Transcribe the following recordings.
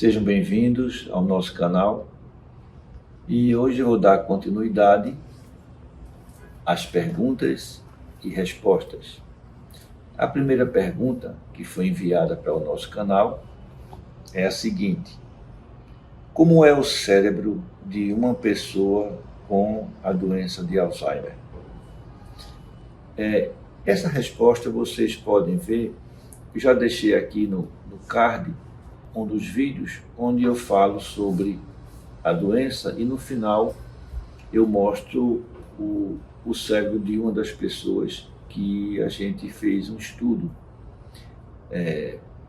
Sejam bem-vindos ao nosso canal e hoje eu vou dar continuidade às perguntas e respostas. A primeira pergunta que foi enviada para o nosso canal é a seguinte: como é o cérebro de uma pessoa com a doença de Alzheimer? Essa resposta vocês podem ver, eu já deixei aqui no card um dos vídeos onde eu falo sobre a doença e no final eu mostro o cérebro de uma das pessoas que a gente fez um estudo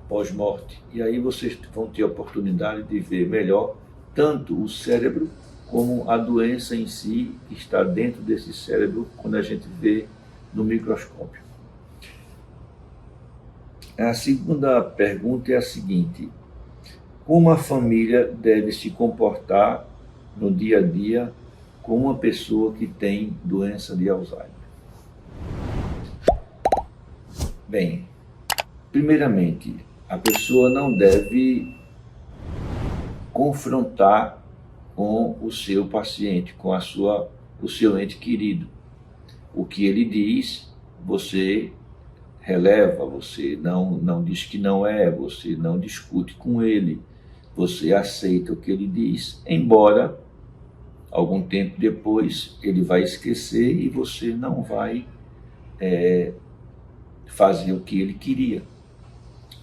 pós-morte. E aí vocês vão ter a oportunidade de ver melhor tanto o cérebro como a doença em si que está dentro desse cérebro quando a gente vê no microscópio. A segunda pergunta é a seguinte: como a família deve se comportar no dia a dia com uma pessoa que tem doença de Alzheimer? Bem, primeiramente, a pessoa não deve confrontar com o seu paciente, com o seu ente querido. O que ele diz, você releva, você não diz que não é, você não discute com ele, você aceita o que ele diz, embora algum tempo depois ele vai esquecer e você não vai fazer o que ele queria.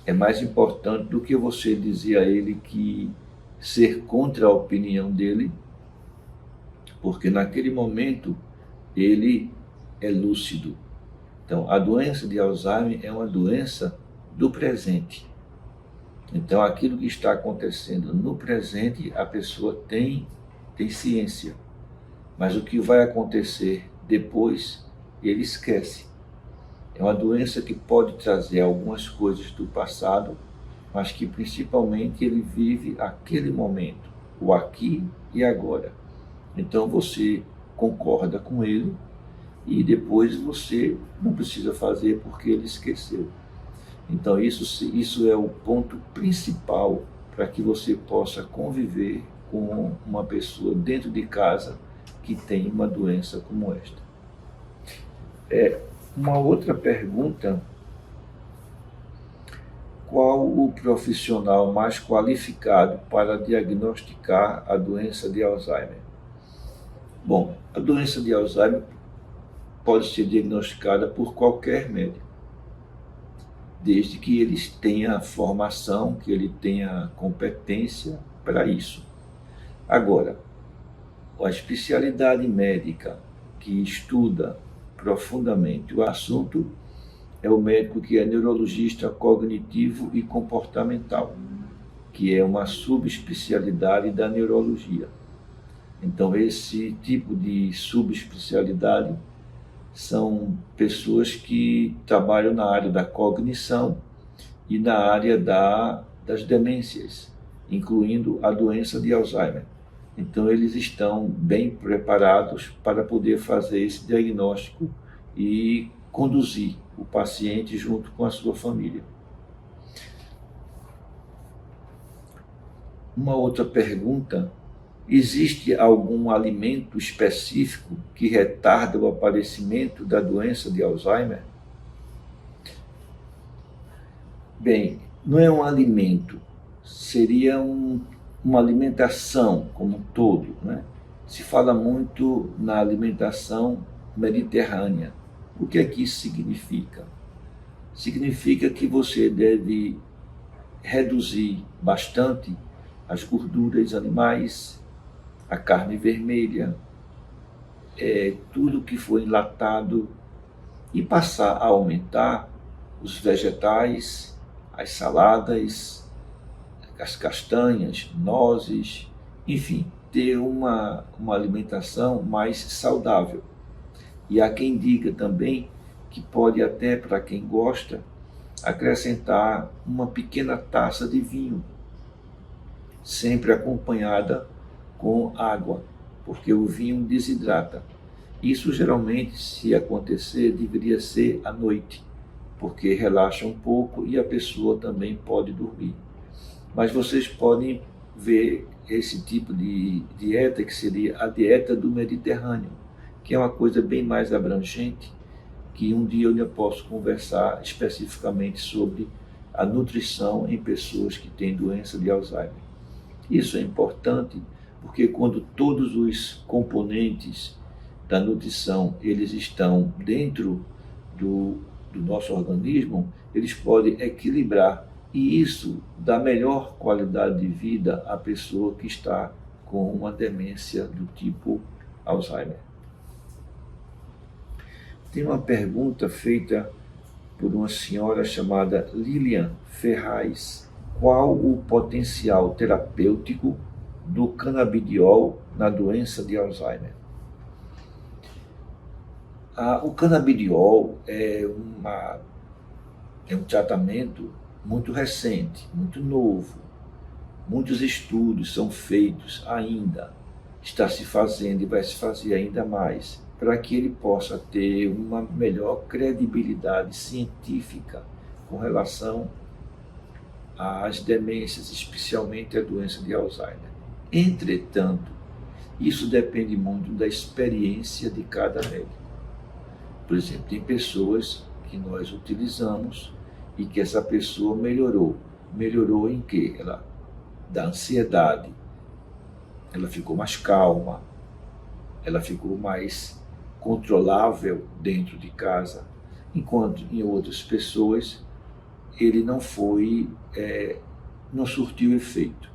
É mais importante do que você dizer a ele que ser contra a opinião dele, porque naquele momento ele é lúcido. Então, a doença de Alzheimer é uma doença do presente. Então, aquilo que está acontecendo no presente, a pessoa tem ciência. Mas o que vai acontecer depois, ele esquece. É uma doença que pode trazer algumas coisas do passado, mas que principalmente ele vive aquele momento, o aqui e agora. Então, você concorda com ele, e depois você não precisa fazer porque ele esqueceu. Então isso é o ponto principal para que você possa conviver com uma pessoa dentro de casa que tem uma doença como esta. Uma outra pergunta: qual o profissional mais qualificado para diagnosticar a doença de Alzheimer? Bom, a doença de Alzheimer pode ser diagnosticada por qualquer médico, desde que ele tenha formação, que ele tenha competência para isso. Agora, a especialidade médica que estuda profundamente o assunto é o médico que é neurologista cognitivo e comportamental, que é uma subespecialidade da neurologia. Então, esse tipo de subespecialidade são pessoas que trabalham na área da cognição e na área das demências, incluindo a doença de Alzheimer. Então, eles estão bem preparados para poder fazer esse diagnóstico e conduzir o paciente junto com a sua família. Uma outra pergunta: existe algum alimento específico que retarda o aparecimento da doença de Alzheimer? Bem, não é um alimento, seria uma alimentação como um todo, né? Se fala muito na alimentação mediterrânea. O que é que isso significa? Significa que você deve reduzir bastante as gorduras animais, a carne vermelha, tudo que foi enlatado, e passar a aumentar os vegetais, as saladas, as castanhas, nozes, enfim, ter uma alimentação mais saudável. E há quem diga também que pode até, para quem gosta, acrescentar uma pequena taça de vinho, sempre acompanhada com água, porque o vinho desidrata. Isso geralmente, se acontecer, deveria ser à noite, porque relaxa um pouco e a pessoa também pode dormir. Mas vocês podem ver esse tipo de dieta, que seria a dieta do Mediterrâneo, que é uma coisa bem mais abrangente, que um dia eu ainda posso conversar especificamente sobre a nutrição em pessoas que têm doença de Alzheimer. Isso é importante porque quando todos os componentes da nutrição eles estão dentro do nosso organismo, eles podem equilibrar e isso dá melhor qualidade de vida à pessoa que está com uma demência do tipo Alzheimer. Tem uma pergunta feita por uma senhora chamada Lilian Ferraz. Qual o potencial terapêutico do canabidiol na doença de Alzheimer? O canabidiol é um tratamento muito recente, muito novo. Muitos estudos são feitos ainda, está se fazendo e vai se fazer ainda mais, para que ele possa ter uma melhor credibilidade científica com relação às demências, especialmente a doença de Alzheimer. Entretanto, isso depende muito da experiência de cada médico. Por exemplo, tem pessoas que nós utilizamos e que essa pessoa melhorou. Melhorou em quê? Da ansiedade, ela ficou mais calma, ela ficou mais controlável dentro de casa, enquanto em outras pessoas ele não surtiu efeito.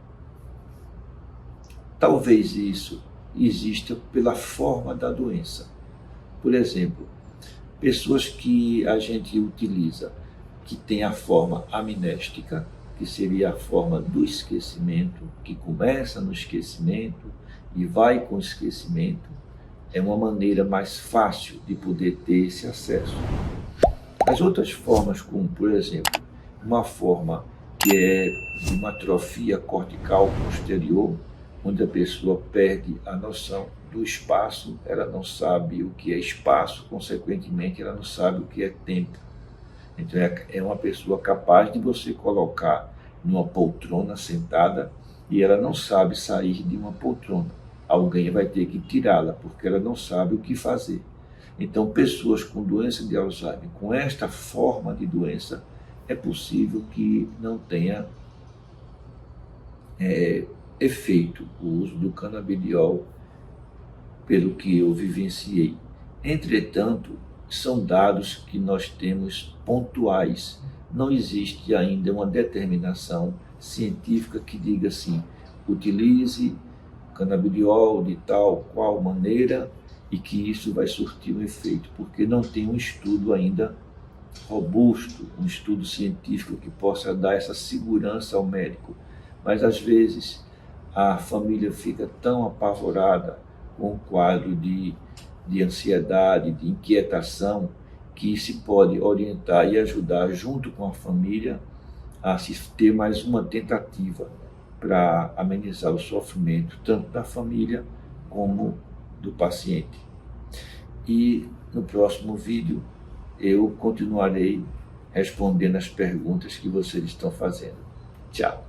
Talvez isso exista pela forma da doença. Por exemplo, pessoas que a gente utiliza, que tem a forma amnéstica, que seria a forma do esquecimento, que começa no esquecimento e vai com o esquecimento, é uma maneira mais fácil de poder ter esse acesso. As outras formas, como por exemplo, uma forma que é de uma atrofia cortical posterior, onde a pessoa perde a noção do espaço, ela não sabe o que é espaço, consequentemente ela não sabe o que é tempo. Então é uma pessoa capaz de você colocar numa poltrona sentada e ela não sabe sair de uma poltrona. Alguém vai ter que tirá-la, porque ela não sabe o que fazer. Então, pessoas com doença de Alzheimer, com esta forma de doença, é possível que não tenha efeito o uso do canabidiol, pelo que eu vivenciei. Entretanto, são dados que nós temos pontuais. Não existe ainda uma determinação científica que diga assim, utilize canabidiol de tal qual maneira e que isso vai surtir um efeito, porque não tem um estudo ainda robusto, um estudo científico que possa dar essa segurança ao médico. Mas às vezes a família fica tão apavorada com o quadro de ansiedade, de inquietação, que se pode orientar e ajudar junto com a família a se ter mais uma tentativa para amenizar o sofrimento tanto da família como do paciente. E no próximo vídeo eu continuarei respondendo as perguntas que vocês estão fazendo. Tchau!